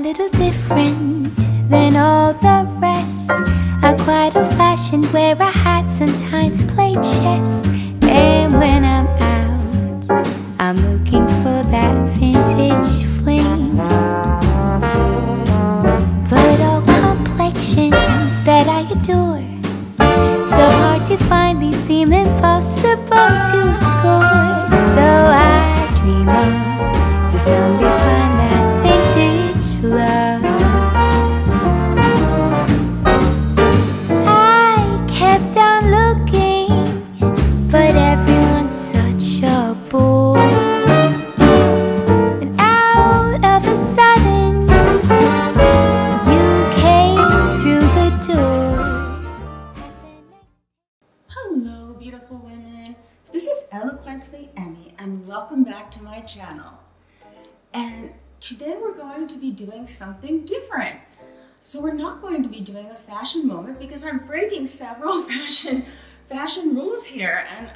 little different than all the rest. I'm quite old-fashioned, wear a hat, sometimes play chess. And when I'm out, I'm looking for that vintage fling. But all complexions that I adore, so hard to find, these seem impossible to score. So I dream on to someday find that vintage love. I kept on looking, but everyone's such a bore. And out of a sudden, you came through the door. Hello, beautiful women. This is Eloquently Emmie, and welcome back to my channel. And today we're going to be doing something different. So we're not going to be doing a fashion moment because I'm breaking several fashion rules here, and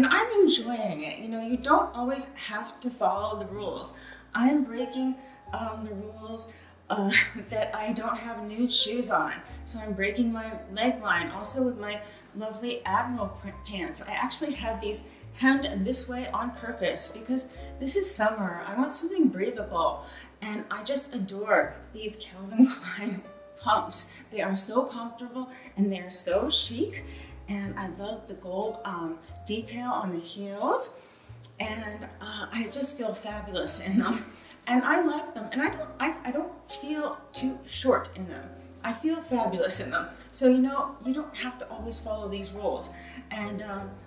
I'm enjoying it. You know, you don't always have to follow the rules. I'm breaking the rules that I don't have nude shoes on. So I'm breaking my leg line, also with my lovely Admiral print pants. I actually have these hemmed this way on purpose because this is summer. I want something breathable, and I just adore these Calvin Klein pumps. They are so comfortable and they are so chic, and I love the gold detail on the heels, and I just feel fabulous in them. And I like them, and I don't feel too short in them. I feel fabulous in them. So, you know, you don't have to always follow these rules. And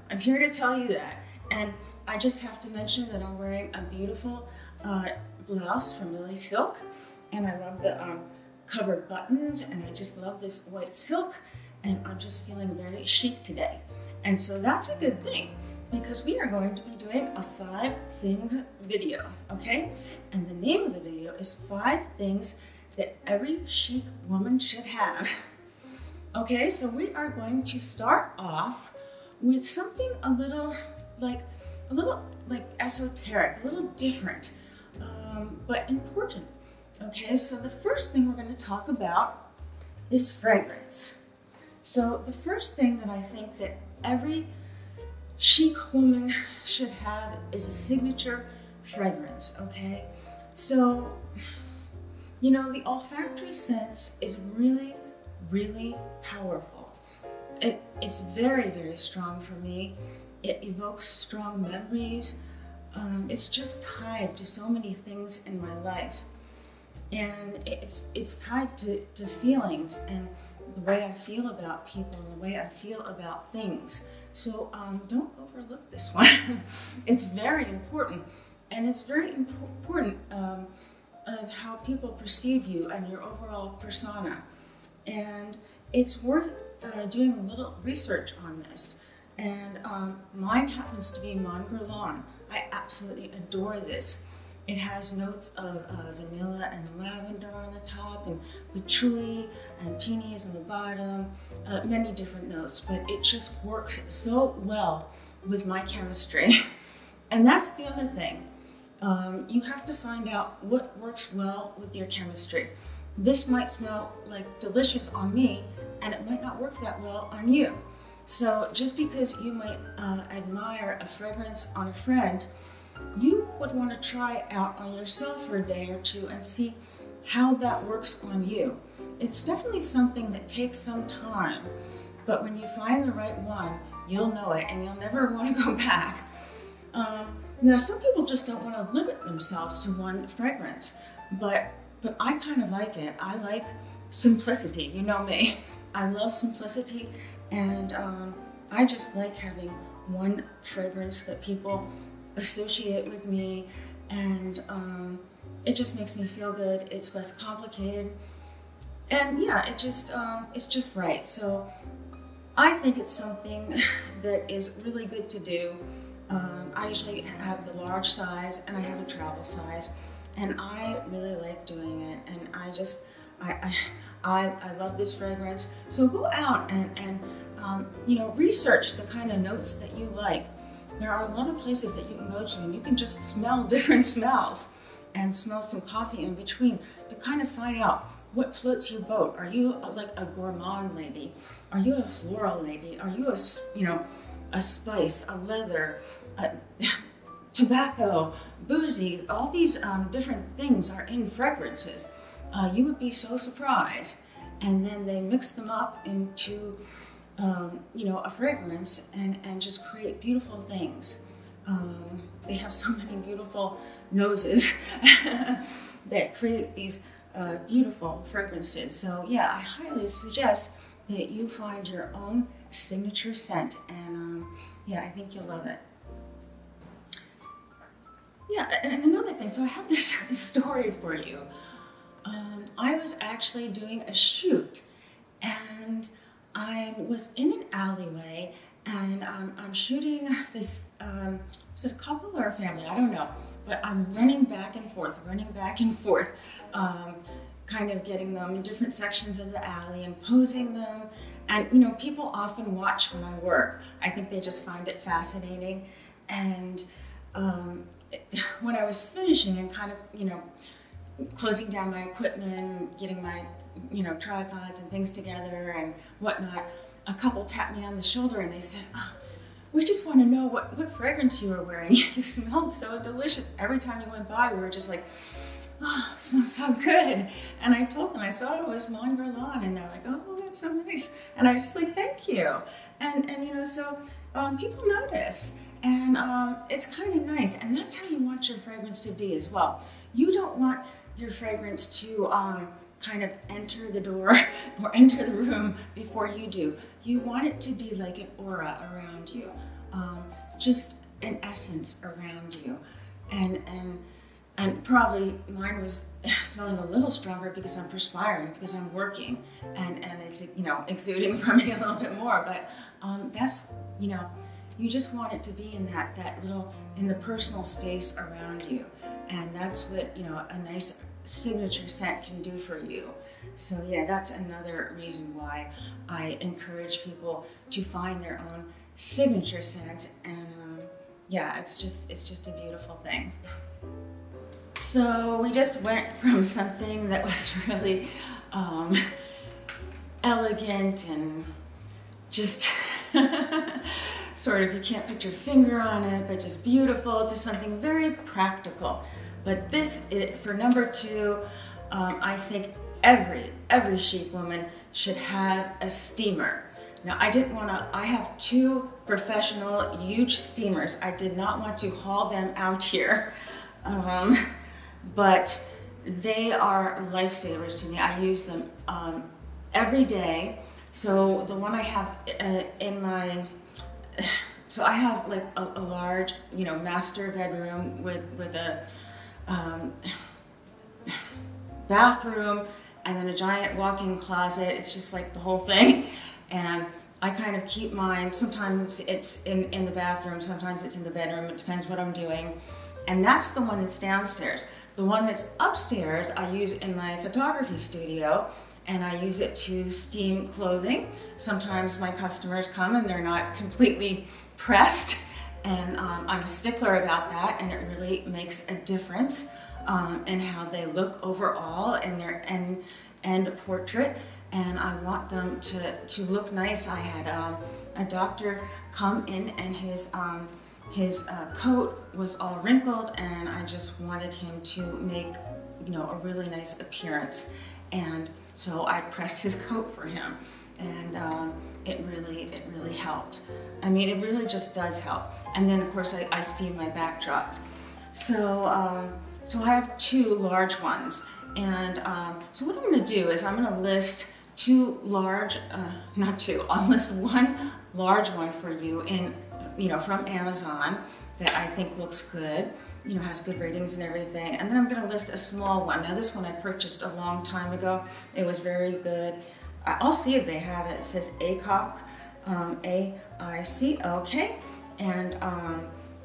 I'm here to tell you that. And I just have to mention that I'm wearing a beautiful blouse from Lily Silk. And I love the covered buttons, and I just love this white silk. And I'm just feeling very chic today. And so that's a good thing, because we are going to be doing a 5 things video, okay? And the name of the video is 5 things that every chic woman should have. Okay, so we are going to start off with something a little like esoteric, a little different, but important. Okay, so the first thing we're going to talk about is fragrance. So the first thing that I think that every chic woman should have is a signature fragrance, okay? So, you know, the olfactory sense is really, really powerful. It's very, very strong for me. It evokes strong memories. It's just tied to so many things in my life. And it's tied to feelings and the way I feel about people and the way I feel about things. So don't overlook this one. It's very important. And it's very important of how people perceive you and your overall persona. And it's worth doing a little research on this. And mine happens to be Montguerlain. I absolutely adore this. It has notes of vanilla and lavender on the top, and patchouli and peonies on the bottom, many different notes, but it just works so well with my chemistry. And that's the other thing. You have to find out what works well with your chemistry. This might smell like delicious on me, and it might not work that well on you. So just because you might admire a fragrance on a friend, you would want to try it out on yourself for a day or two and see how that works on you. It's definitely something that takes some time, but when you find the right one, you'll know it and you'll never want to go back. Now, some people just don't want to limit themselves to one fragrance, but I kind of like it. I like simplicity, you know me. I love simplicity, and I just like having one fragrance that people associate with me, and it just makes me feel good. It's less complicated, and yeah, it's just right. So I think it's something that is really good to do. I usually have the large size, and I have a travel size, and I really like doing it. And I love this fragrance. So go out and you know, research the kind of notes that you like. There are a lot of places that you can go to, and you can just smell different smells and smell some coffee in between to kind of find out what floats your boat. Are you like a gourmand lady? Are you a floral lady? Are you a, you know, a spice, a leather, a tobacco, boozy? All these different things are in fragrances. You would be so surprised. And then they mix them up into, you know, a fragrance and just create beautiful things. They have so many beautiful noses that create these beautiful fragrances. So yeah, I highly suggest that you find your own signature scent, and yeah, I think you'll love it. Yeah, and another thing, so I have this story for you. I was actually doing a shoot, and I was in an alleyway, and I'm shooting this, is it a couple or a family? I don't know. But I'm running back and forth, kind of getting them in different sections of the alley and posing them. And you know, people often watch when I work. I think they just find it fascinating. And when I was finishing and kind of, you know, closing down my equipment, getting my, you know, tripods and things together and whatnot, a couple tapped me on the shoulder and they said, "Oh, we just want to know what fragrance you were wearing. You smelled so delicious. Every time you went by, we were just like, oh, it smells so good." And I told them, I saw it was Mon Guerlain, and they're like, "Oh, that's so nice." And I was just like, "Thank you." And you know, so people notice, and it's kind of nice. And that's how you want your fragrance to be as well. You don't want your fragrance to kind of enter the door or enter the room before you do. You want it to be like an aura around you, just an essence around you. And probably mine was smelling a little stronger because I'm perspiring, because I'm working, and it's, you know, exuding from me a little bit more. But that's, you know, you just want it to be in that little, in the personal space around you. And that's what, you know, a nice signature scent can do for you. So yeah, that's another reason why I encourage people to find their own signature scent. And yeah, it's just a beautiful thing. So we just went from something that was really elegant and just sort of, you can't put your finger on it, but just beautiful, to something very practical. But this is, for number 2, I think every chic woman should have a steamer. Now I have 2 professional huge steamers. I did not want to haul them out here, but they are lifesavers to me. I use them every day. So the one I have in my, so I have like a large, you know, master bedroom with a bathroom and then a giant walk-in closet. It's just like the whole thing. And I kind of keep mine, sometimes it's in the bathroom, sometimes it's in the bedroom, it depends what I'm doing. And that's the one that's downstairs. The one that's upstairs I use in my photography studio, and I use it to steam clothing. Sometimes my customers come and they're not completely pressed, and I'm a stickler about that, and it really makes a difference in how they look overall in their end portrait. And I want them to look nice. I had a doctor come in, and his coat was all wrinkled, and I just wanted him to make, you know, a really nice appearance. And so I pressed his coat for him, and it really helped. I mean, it really just does help. And then of course I steam my backdrops. So so I have 2 large ones, and so what I'm going to do is I'm going to list 2 large, not 2, I'll list 1 large one for you in, you know, from Amazon that I think looks good, you know, has good ratings and everything. And then I'm going to list a small one. Now this one I purchased a long time ago. It was very good. I'll see if they have it. It says AICOK, A-I-C-O-K. And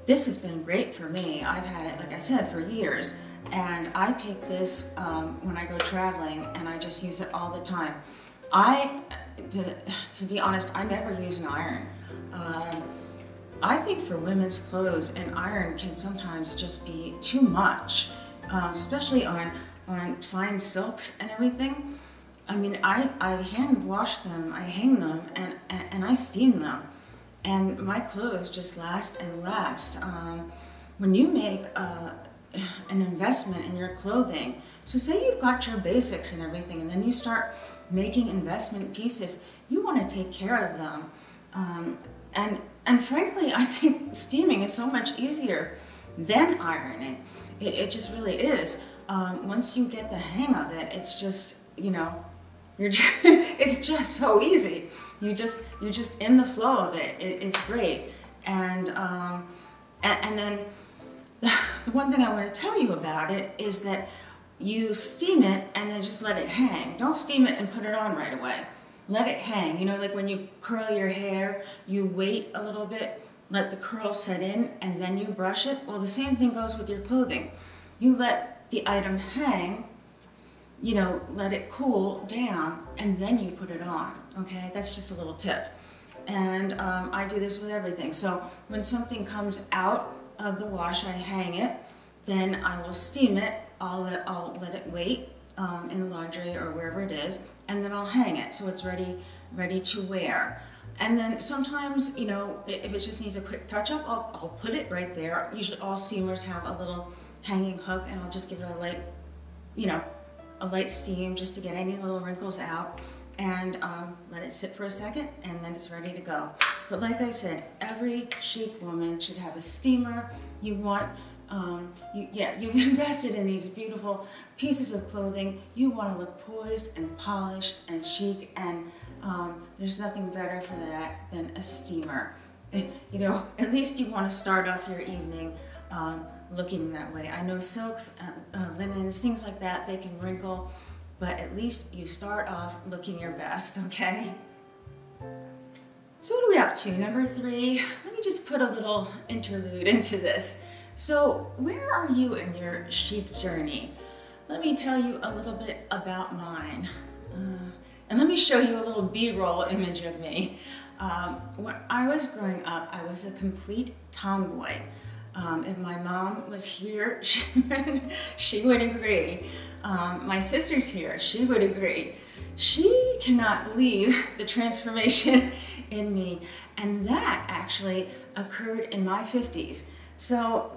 this has been great for me. I've had it, like I said, for years. And I take this when I go traveling, and I just use it all the time. To be honest, I never use an iron. I think for women's clothes, an iron can sometimes just be too much, especially on on fine silks and everything, I mean, I hand wash them, I hang them, and I steam them. And my clothes just last and last. When you make an investment in your clothing, so say you've got your basics and everything, and then you start making investment pieces, you want to take care of them. And frankly, I think steaming is so much easier than ironing. It just really is. Once you get the hang of it, it's just, you know, it's just so easy. You're just in the flow of it. It's great. And then the one thing I want to tell you about it is that you steam it and then just let it hang. Don't steam it and put it on right away. Let it hang. You know, like when you curl your hair, you wait a little bit, let the curl set in, and then you brush it. Well, the same thing goes with your clothing. You let the item hang, you know, let it cool down, and then you put it on, okay? That's just a little tip. And I do this with everything. So when something comes out of the wash, I hang it, then I will steam it. I'll let it wait in the laundry or wherever it is, and then I'll hang it so it's ready to wear. And then sometimes, you know, if it just needs a quick touch-up, I'll put it right there. Usually all steamers have a little hanging hook, and I'll just give it a light, you know, a light steam just to get any little wrinkles out, and let it sit for a second, and then it's ready to go. But like I said, every chic woman should have a steamer. You want, you've invested in these beautiful pieces of clothing. You want to look poised and polished and chic, and there's nothing better for that than a steamer. You know, at least you want to start off your evening looking that way. I know silks, linens, things like that, they can wrinkle, but at least you start off looking your best, okay? So what are we up to? Number 3, let me just put a little interlude into this. So where are you in your chic journey? Let me tell you a little bit about mine. And let me show you a little B-roll image of me. When I was growing up, I was a complete tomboy. If my mom was here, she would agree. My sister's here, she would agree. She cannot believe the transformation in me, and that actually occurred in my 50s. So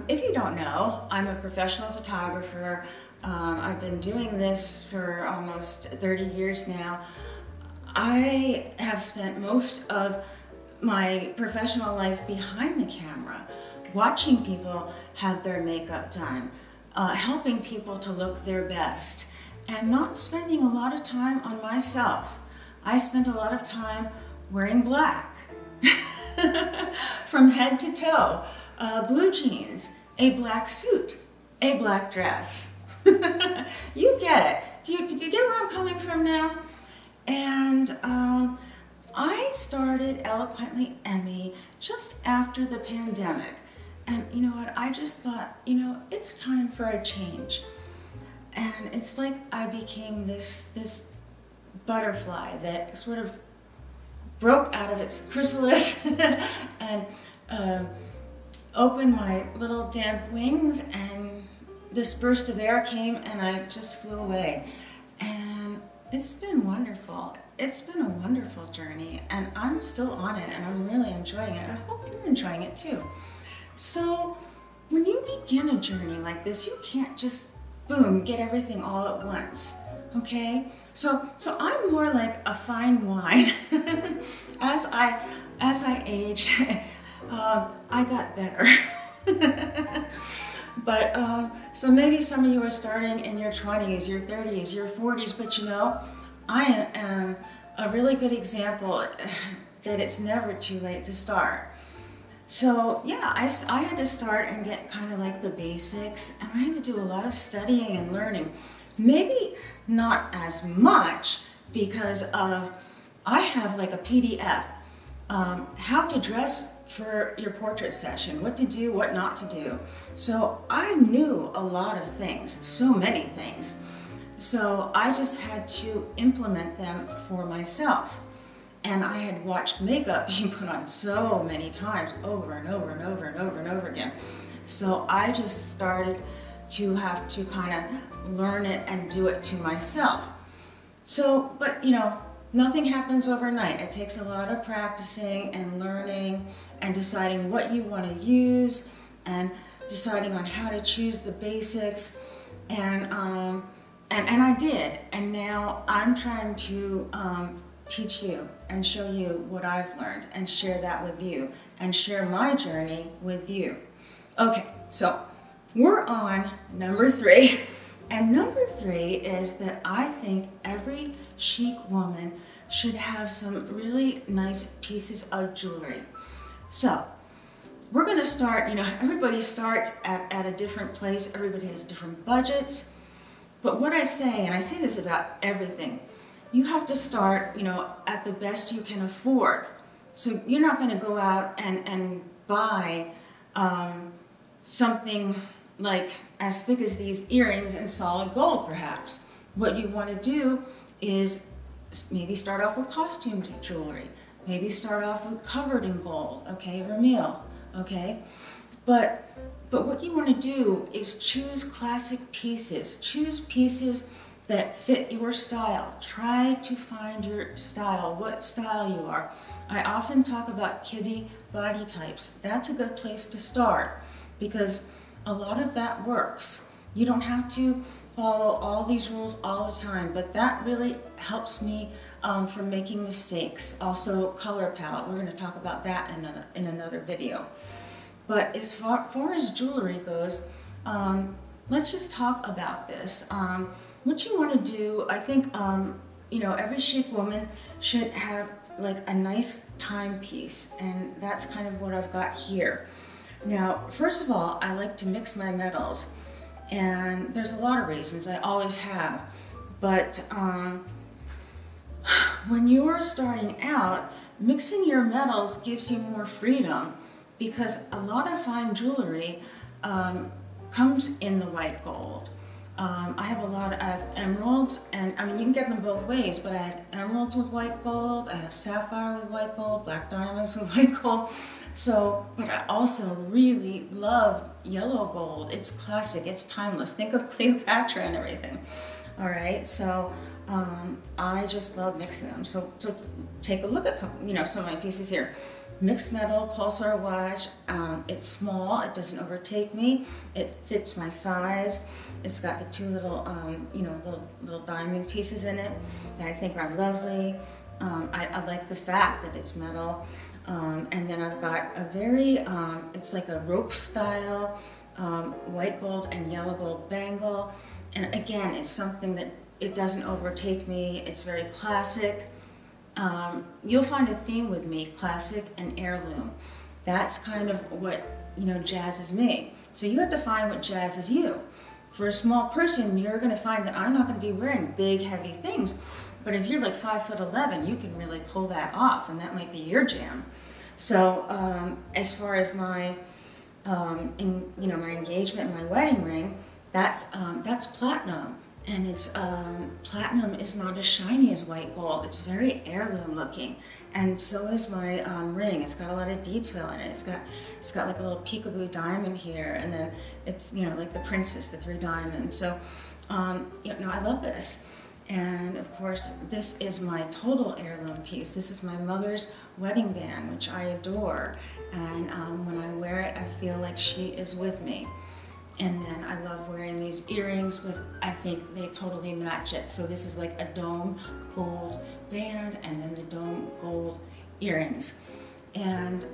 if you don't know, I'm a professional photographer. I've been doing this for almost 30 years now. I have spent most of my professional life behind the camera, watching people have their makeup done, helping people to look their best, and not spending a lot of time on myself. I spent a lot of time wearing black from head to toe, blue jeans, a black suit, a black dress. You get it. Do you get where I'm coming from now? And I started Eloquently Emmie just after the pandemic. And you know what, I just thought, you know, it's time for a change. And it's like I became this butterfly that sort of broke out of its chrysalis and opened my little damp wings, and this burst of air came and I just flew away. And it's been wonderful. It's been a wonderful journey, and I'm still on it, and I'm really enjoying it. I hope you're enjoying it too. So when you begin a journey like this, you can't just, boom, get everything all at once, okay? So I'm more like a fine wine. As I aged, I got better. But so maybe some of you are starting in your 20s, your 30s, your 40s, but you know, I am a really good example that it's never too late to start. So yeah, I had to start and get kind of like the basics, and I had to do a lot of studying and learning. Maybe not as much because of, I have like a PDF, how to dress for your portrait session, what to do, what not to do. So I knew a lot of things, so many things. So I just had to implement them for myself. And I had watched makeup being put on so many times, over and over and over and over and over again. So I just started to have to kind of learn it and do it to myself. So, but you know, nothing happens overnight. It takes a lot of practicing and learning and deciding what you want to use and deciding on how to choose the basics. And I did. And now I'm trying to teach you and show you what I've learned and share that with you and share my journey with you. Okay, so we're on number 3. And number 3 is that I think every chic woman should have some really nice pieces of jewelry. So we're going to start, you know, everybody starts at a different place. Everybody has different budgets. But what I say, and I say this about everything, you have to start, you know, at the best you can afford. So you're not going to go out and buy something like as thick as these earrings in solid gold, perhaps. What you want to do is maybe start off with costume jewelry. Maybe start off with covered in gold, okay, vermeil, okay? But what you want to do is choose classic pieces. Choose pieces that fit your style. Try to find your style, what style you are. I often talk about kibby body types. That's a good place to start because a lot of that works. You don't have to follow all these rules all the time, but that really helps me from making mistakes. Also, color palette. We're going to talk about that in another video. But as far as jewelry goes, let's just talk about this. What you want to do, I think, you know, every chic woman should have like a nice timepiece, and that's kind of what I've got here. Now, first of all, I like to mix my metals, and there's a lot of reasons. I always have, but when you're starting out, mixing your metals gives you more freedom because a lot of fine jewelry comes in the white gold. I have emeralds, and I mean, you can get them both ways, but I have emeralds with white gold, I have sapphire with white gold, black diamonds with white gold. So, but I also really love yellow gold. It's classic, it's timeless. Think of Cleopatra and everything. All right, so I just love mixing them. So take a look at, you know, some of my pieces here. Mixed metal, pulsar watch. It's small, it doesn't overtake me. It fits my size. It's got the 2 little, you know, little diamond pieces in it that I think are lovely. I like the fact that it's metal. And then I've got a very, it's like a rope style, white gold and yellow gold bangle. And again, it's something that it doesn't overtake me. It's very classic. You'll find a theme with me, classic and heirloom. That's kind of what, you know, jazzes me. So you have to find what jazzes you. For a small person, you're going to find that I'm not going to be wearing big, heavy things. But if you're like 5'11", you can really pull that off, and that might be your jam. So as far as my, you know, my engagement, my wedding ring, that's platinum. And it's platinum is not as shiny as white gold. It's very heirloom looking, and so is my ring. It's got a lot of detail in it. It's got like a little peekaboo diamond here, and then it's, you know, like the princess, the 3 diamonds. So you know, I love this. And of course, this is my total heirloom piece. This is my mother's wedding band, which I adore. And when I wear it, I feel like she is with me. And then I love wearing these earrings because I think they totally match it. So this is like a dome gold band and then the dome gold earrings. And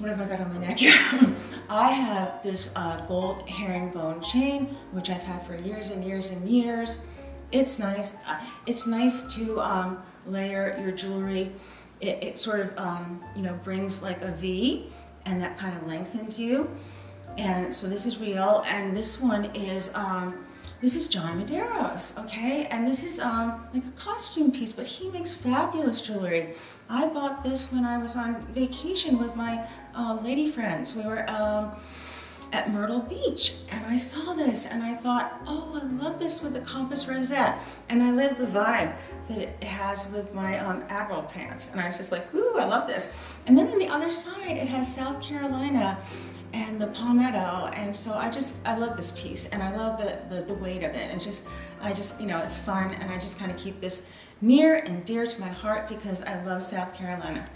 what have I got on my neck here? I have this gold herringbone chain, which I've had for years and years and years. It's nice. It's nice to layer your jewelry. It sort of, you know, brings like a V, and that kind of lengthens you. And so this is real, and this one is, this is John Medeiros, okay? And this is like a costume piece, but he makes fabulous jewelry. I bought this when I was on vacation with my lady friends. We were at Myrtle Beach, and I saw this, and I thought, oh, I love this with the compass rosette. And I love the vibe that it has with my Admiral pants. And I was just like, ooh, I love this. And then on the other side, it has South Carolina and the palmetto, and so I love this piece, and I love the weight of it, and you know, it's fun, and I just kind of keep this near and dear to my heart because I love South Carolina.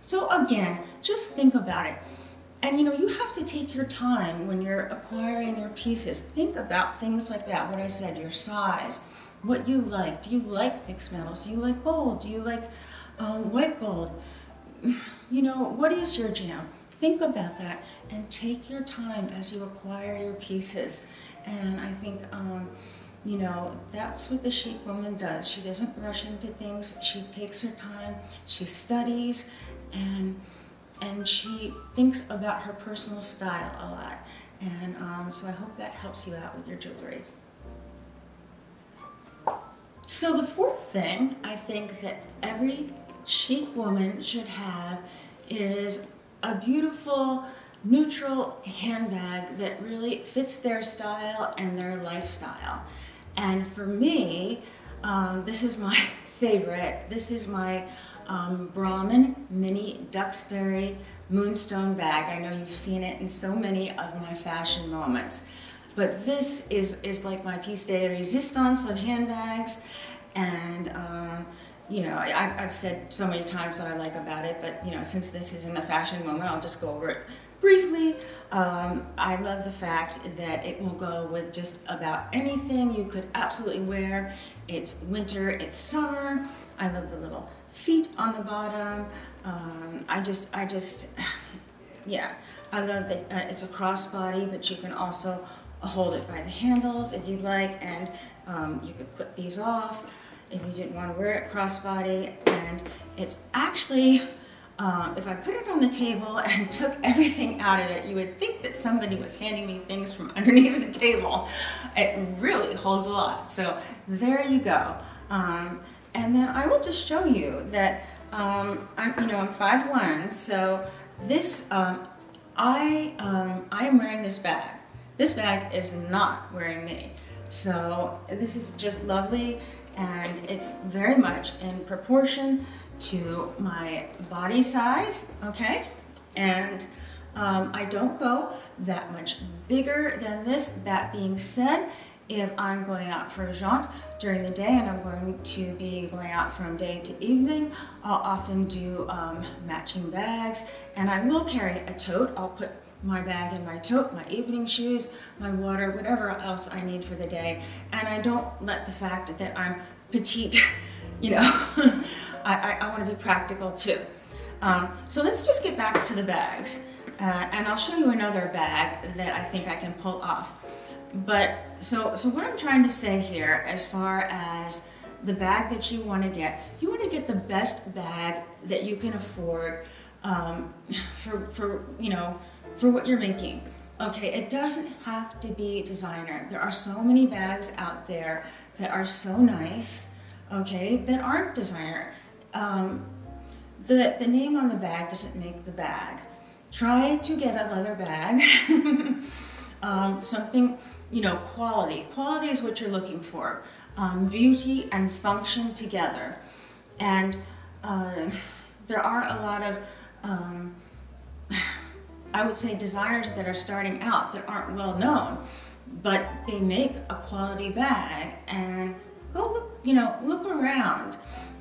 So again, just think about it. And you know, you have to take your time when you're acquiring your pieces. Think about things like that, what I said, your size, what you like. Do you like mixed metals? Do you like gold? Do you like white gold? You know, what is your jam? Think about that and take your time as you acquire your pieces. And I think, you know, that's what the chic woman does. She doesn't rush into things. She takes her time, she studies, and she thinks about her personal style a lot. And so I hope that helps you out with your jewelry. So the fourth thing I think that every chic woman should have is a beautiful, neutral handbag that really fits their style and their lifestyle. And for me, this is my favorite. This is my Brahmin mini Duxberry Moonstone bag. I know you've seen it in so many of my fashion moments, but this is like my piece de resistance on handbags. And you know, I've said so many times what I like about it, but you know, since this is in the fashion moment, I'll just go over it briefly. I love the fact that it will go with just about anything you could absolutely wear. It's winter, it's summer. I love the little feet on the bottom. Yeah, I love that it's a crossbody, but you can also hold it by the handles if you'd like, and you could clip these off if you didn't want to wear it crossbody. And it's actually, if I put it on the table and took everything out of it, you would think that somebody was handing me things from underneath the table. It really holds a lot. So there you go. And then I will just show you that I'm 5'1", so this I am wearing this bag. This bag is not wearing me. So this is just lovely, and it's very much in proportion to my body size, okay? And I don't go that much bigger than this. That being said, if I'm going out for a jaunt during the day and I'm going to be going out from day to evening, I'll often do matching bags, and I will carry a tote. I'll put my bag in my tote, my evening shoes, my water, whatever else I need for the day. And I don't let the fact that I'm petite, you know, I want to be practical too. So let's just get back to the bags, and I'll show you another bag that I think I can pull off. But so what I'm trying to say here, as far as the bag that you want to get the best bag that you can afford for what you're making. Okay, it doesn't have to be designer. There are so many bags out there that are so nice, okay, that aren't designer. The name on the bag doesn't make the bag. Try to get a leather bag, something, you know, quality. Quality is what you're looking for. Beauty and function together. And there are a lot of, I would say, designers that are starting out that aren't well known, but they make a quality bag. And go look, you know, look around.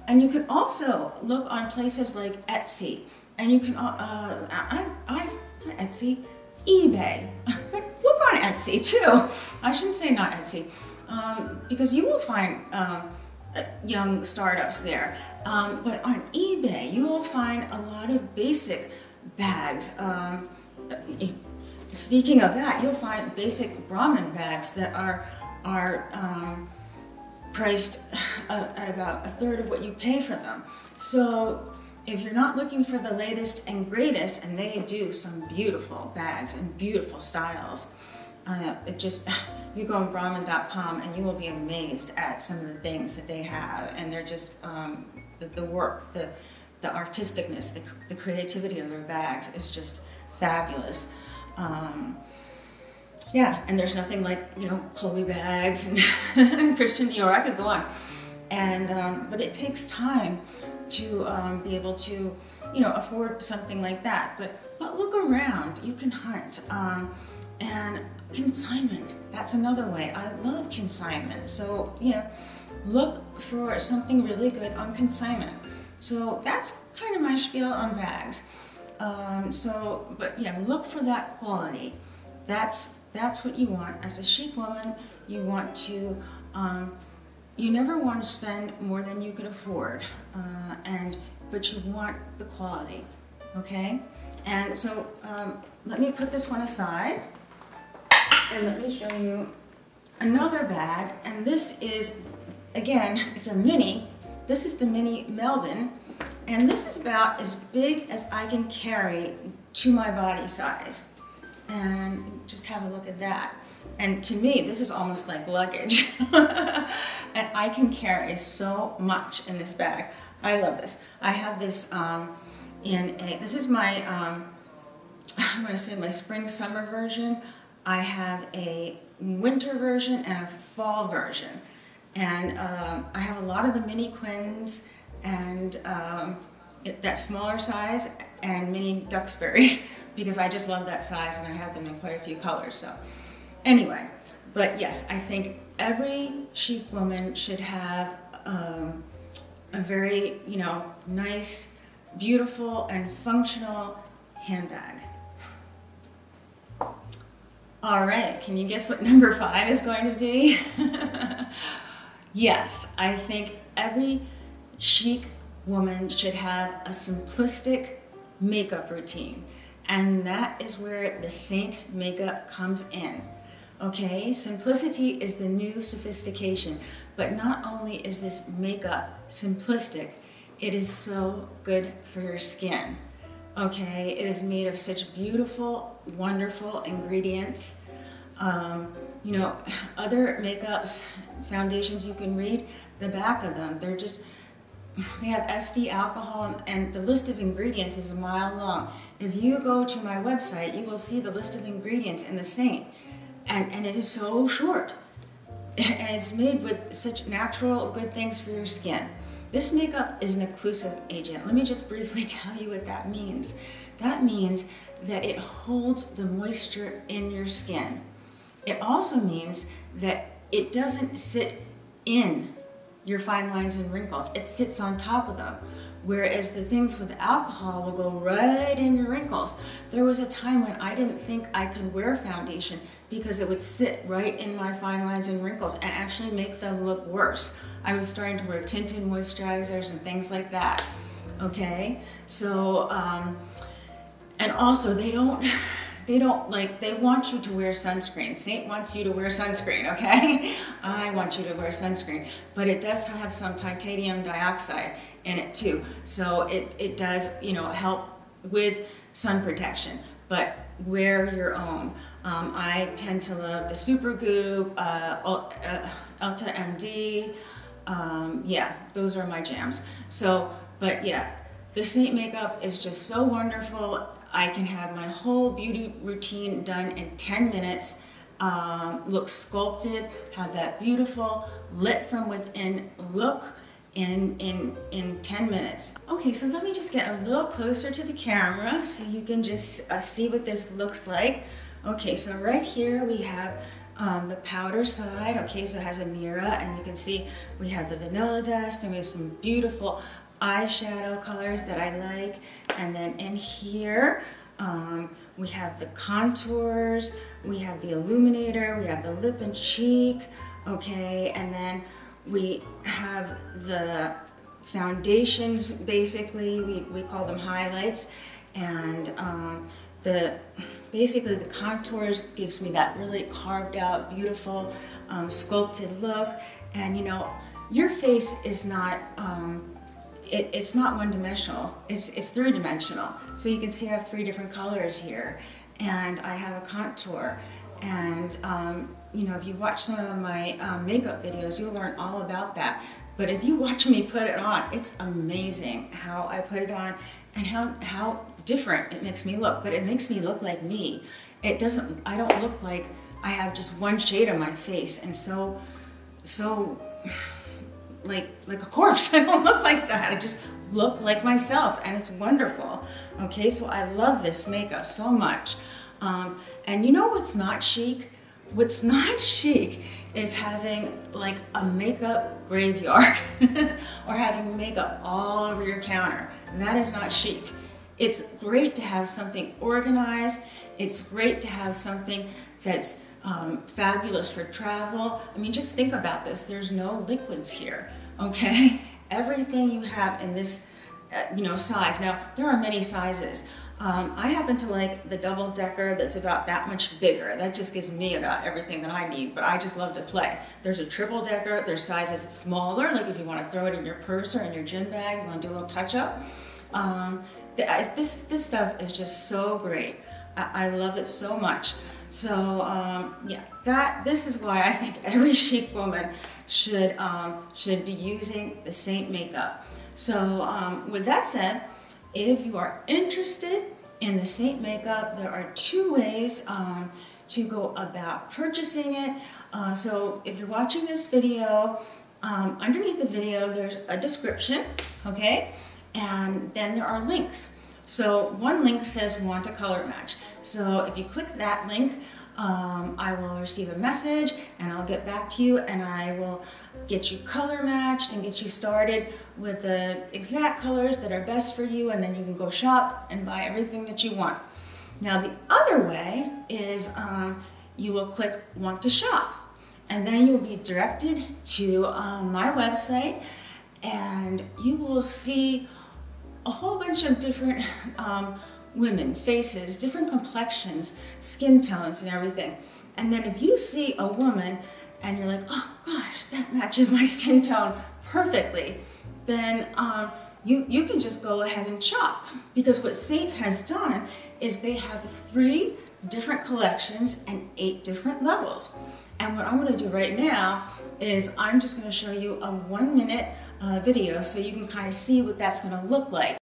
And you can also look on places like Etsy, and you can, Etsy, eBay, but look on Etsy too. I shouldn't say not Etsy, because you will find young startups there. But on eBay, you will find a lot of basic bags. Speaking of that, you'll find basic Brahmin bags that are priced at about 1/3 of what you pay for them. So if you're not looking for the latest and greatest, and they do some beautiful bags and beautiful styles, you go on Brahmin.com and you will be amazed at some of the things that they have, and they're just the work, the artisticness, the creativity of their bags is just fabulous. Yeah, and there's nothing like, you know, Chloe bags and Christian Dior. I could go on, and but it takes time to be able to, you know, afford something like that. But look around, you can hunt. And consignment, that's another way. I love consignment. So, you know, look for something really good on consignment. So that's kind of my spiel on bags. But yeah, look for that quality. That's what you want. As a chic woman, you want to, you never want to spend more than you can afford, but you want the quality, okay? And so let me put this one aside, and let me show you another bag. And this is, again, it's a mini. This is the mini Melbourne, and this is about as big as I can carry to my body size. And just have a look at that. And to me, this is almost like luggage. And I can carry so much in this bag. I love this. I have this this is my, I'm gonna say my spring summer version. I have a winter version and a fall version. And I have a lot of the mini Quins and that smaller size and mini Duxberries because I just love that size and I have them in quite a few colors. So anyway, but yes, I think every chic woman should have a very, you know, nice, beautiful and functional handbag. All right, can you guess what number 5 is going to be? Yes, I think every chic woman should have a simplistic makeup routine. And that is where the Saint makeup comes in. Okay, simplicity is the new sophistication. But not only is this makeup simplistic, it is so good for your skin. Okay, it is made of such beautiful, wonderful ingredients. You know, other makeups, foundations, you can read the back of them. They have SD alcohol, and the list of ingredients is a mile long. If you go to my website, you will see the list of ingredients in the Saint, and it is so short. And it's made with such natural, good things for your skin. This makeup is an occlusive agent. Let me just briefly tell you what that means. That means that it holds the moisture in your skin. It also means that it doesn't sit in your fine lines and wrinkles. It sits on top of them. Whereas the things with alcohol will go right in your wrinkles. There was a time when I didn't think I could wear foundation because it would sit right in my fine lines and wrinkles and actually make them look worse. I was starting to wear tinted moisturizers and things like that, okay? So, and also they want you to wear sunscreen. Saint wants you to wear sunscreen, okay? I want you to wear sunscreen, but it does have some titanium dioxide in it too. So it does, you know, help with sun protection, but wear your own. I tend to love the Supergoop, Ulta MD. Yeah, those are my jams. So, but yeah, the Saint makeup is just so wonderful. I can have my whole beauty routine done in 10 minutes, look sculpted, have that beautiful lit from within look in 10 minutes. Okay, so let me just get a little closer to the camera so you can just see what this looks like. Okay, so right here we have the powder side. Okay, so it has a mirror, and you can see we have the vanilla dust, and we have some beautiful eyeshadow colors that I like. And then in here, we have the contours, we have the illuminator, we have the lip and cheek, okay, and then we have the foundations, basically, we call them highlights, and basically the contours gives me that really carved out, beautiful, sculpted look. And you know, your face is not, it's not one-dimensional, it's three-dimensional. So you can see I have 3 different colors here, and I have a contour. And you know, if you watch some of my makeup videos, you'll learn all about that. But if you watch me put it on, it's amazing how I put it on and how different it makes me look. But it makes me look like me. It doesn't, I don't look like I have just one shade on my face and so like a corpse. I don't look like that. I just look like myself, and it's wonderful. Okay, so I love this makeup so much. And you know what's not chic? What's not chic is having like a makeup graveyard or having makeup all over your counter. That is not chic. It's great to have something organized. It's great to have something that's fabulous for travel. I mean, just think about this. There's no liquids here, okay? Everything you have in this, size. Now, there are many sizes. I happen to like the double decker that's about that much bigger. That just gives me about everything that I need, but I just love to play. There's a triple decker, there's sizes smaller, like if you want to throw it in your purse or in your gym bag, you want to do a little touch up. This stuff is just so great. I love it so much. So this is why I think every chic woman should be using the Saint makeup. So with that said, if you are interested in the Saint makeup, there are two ways to go about purchasing it. So if you're watching this video, underneath the video there's a description, okay? And then there are links. So one link says want a color match. So if you click that link, I will receive a message and I'll get back to you and I will get you color matched and get you started with the exact colors that are best for you, and then you can go shop and buy everything that you want. Now the other way is you will click want to shop, and then you'll be directed to my website, and you will see a whole bunch of different women, faces, different complexions, skin tones and everything. And then if you see a woman and you're like, oh gosh, that matches my skin tone perfectly, then you can just go ahead and shop. Because what Saint has done is they have 3 different collections and 8 different levels. And what I'm gonna do right now is I'm just gonna show you a 1-minute video so you can kind of see what that's gonna look like.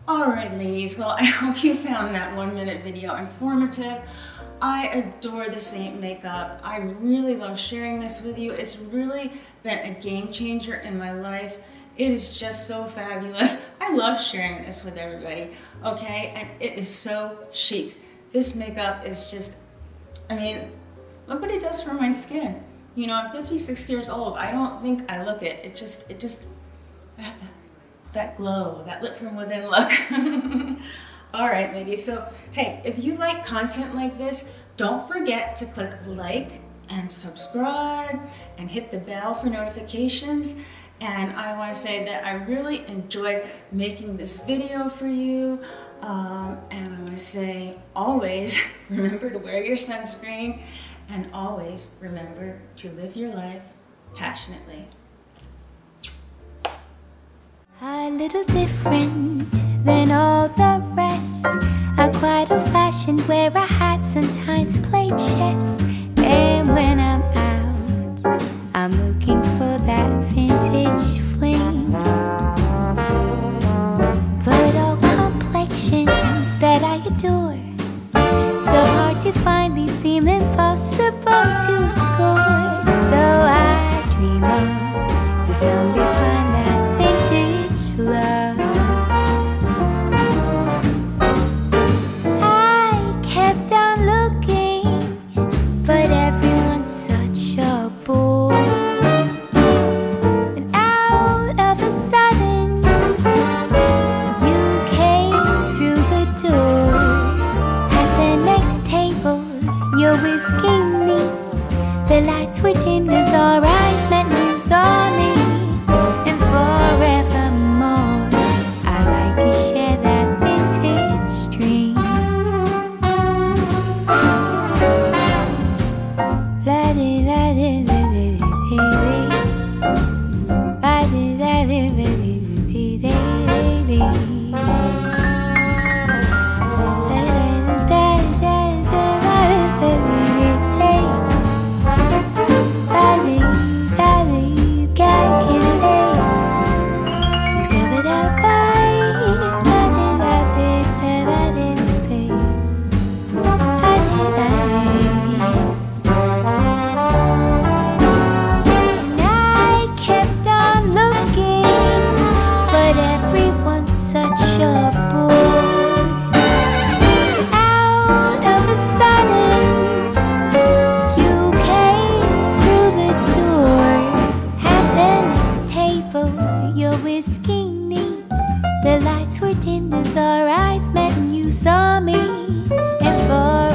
Alright ladies, well I hope you found that 1-minute video informative. I adore the Saint makeup. I really love sharing this with you. It's really been a game changer in my life. It is just so fabulous. I love sharing this with everybody, okay? And it is so chic. This makeup is just, I mean, look what it does for my skin. You know, I'm 56 years old. I don't think I look it. It just, that glow, that lit from within look. All right, ladies, so hey, if you like content like this, don't forget to click like and subscribe and hit the bell for notifications. And I want to say that I really enjoyed making this video for you. And I want to say, always remember to wear your sunscreen, and always remember to live your life passionately. A little different than all the rest. I'm quite old-fashioned, wear a hat, sometimes play chess. And when I'm out, I'm looking for that vintage fling. But all complexions that I adore, so hard to find, these seem impossible to score. So I dream on to someday find that vintage love. I kept on looking, but everyone's such a bore. dimmed as our eyes met and you saw me. And for